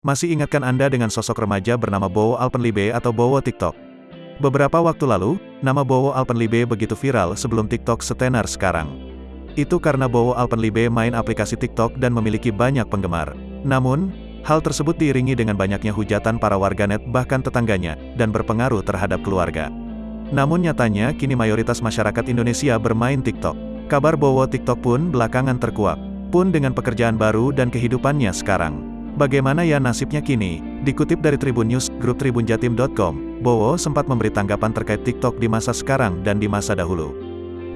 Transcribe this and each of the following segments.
Masih ingatkah Anda dengan sosok remaja bernama Bowo Alpenlibe atau Bowo TikTok? Beberapa waktu lalu, nama Bowo Alpenlibe begitu viral sebelum TikTok setenar sekarang. Itu karena Bowo Alpenlibe main aplikasi TikTok dan memiliki banyak penggemar. Namun, hal tersebut diiringi dengan banyaknya hujatan para warganet bahkan tetangganya, dan berpengaruh terhadap keluarga. Namun nyatanya kini mayoritas masyarakat Indonesia bermain TikTok. Kabar Bowo TikTok pun belakangan terkuak, pun dengan pekerjaan baru dan kehidupannya sekarang. Bagaimana ya nasibnya kini? Dikutip dari Tribun News, grup tribunjatim.com, Bowo sempat memberi tanggapan terkait TikTok di masa sekarang dan di masa dahulu.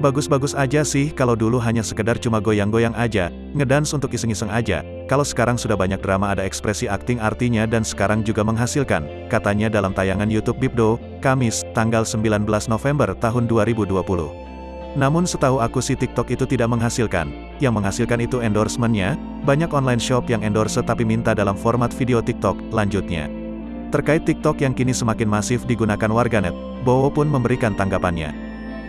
Bagus-bagus aja sih kalau dulu hanya sekedar cuma goyang-goyang aja, ngedance untuk iseng-iseng aja. Kalau sekarang sudah banyak drama, ada ekspresi akting artinya dan sekarang juga menghasilkan, katanya dalam tayangan YouTube Bibdo, Kamis, tanggal 19 November tahun 2020. Namun setahu aku sih TikTok itu tidak menghasilkan. Yang menghasilkan itu endorsement-nya. Banyak online shop yang endorse tapi minta dalam format video TikTok, lanjutnya. Terkait TikTok yang kini semakin masif digunakan warganet, Bowo pun memberikan tanggapannya.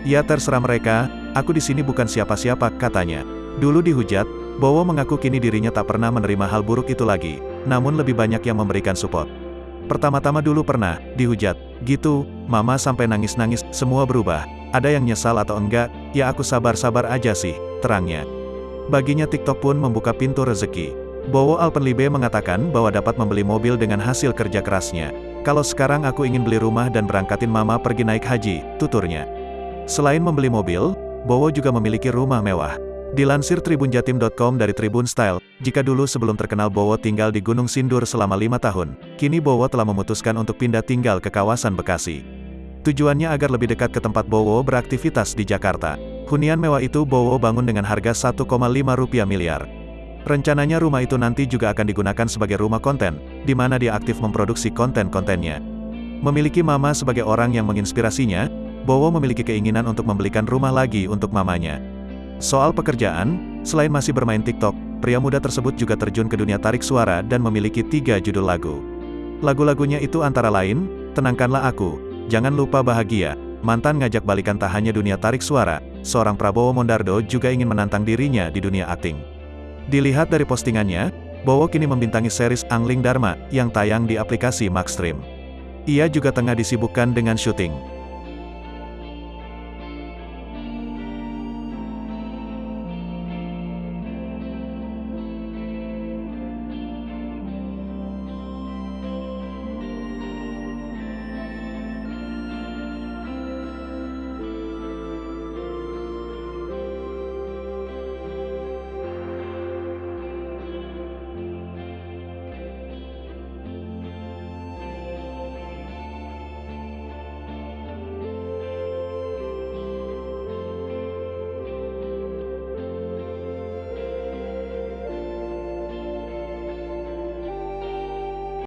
Ya terserah mereka, aku di sini bukan siapa-siapa, katanya. Dulu dihujat, Bowo mengaku kini dirinya tak pernah menerima hal buruk itu lagi, namun lebih banyak yang memberikan support. Pertama-tama dulu pernah dihujat, gitu, mama sampai nangis-nangis, semua berubah. Ada yang nyesal atau enggak, ya aku sabar-sabar aja sih, terangnya. Baginya TikTok pun membuka pintu rezeki. Bowo Alpenlibe mengatakan bahwa dapat membeli mobil dengan hasil kerja kerasnya. Kalau sekarang aku ingin beli rumah dan berangkatin mama pergi naik haji, tuturnya. Selain membeli mobil, Bowo juga memiliki rumah mewah. Dilansir tribunjatim.com dari Tribun Style, jika dulu sebelum terkenal Bowo tinggal di Gunung Sindur selama 5 tahun, kini Bowo telah memutuskan untuk pindah tinggal ke kawasan Bekasi. Tujuannya agar lebih dekat ke tempat Bowo beraktivitas di Jakarta. Hunian mewah itu Bowo bangun dengan harga 1,5 miliar. Rencananya rumah itu nanti juga akan digunakan sebagai rumah konten, di mana dia aktif memproduksi konten-kontennya. Memiliki mama sebagai orang yang menginspirasinya, Bowo memiliki keinginan untuk membelikan rumah lagi untuk mamanya. Soal pekerjaan, selain masih bermain TikTok, pria muda tersebut juga terjun ke dunia tarik suara dan memiliki 3 judul lagu. Lagu-lagunya itu antara lain, Tenangkanlah Aku, Jangan Lupa Bahagia, Mantan Ngajak Balikan. Tak hanya dunia tarik suara, seorang Prabowo Mondardo juga ingin menantang dirinya di dunia akting. Dilihat dari postingannya, Bowo kini membintangi series Angling Dharma, yang tayang di aplikasi Maxstream. Ia juga tengah disibukkan dengan syuting.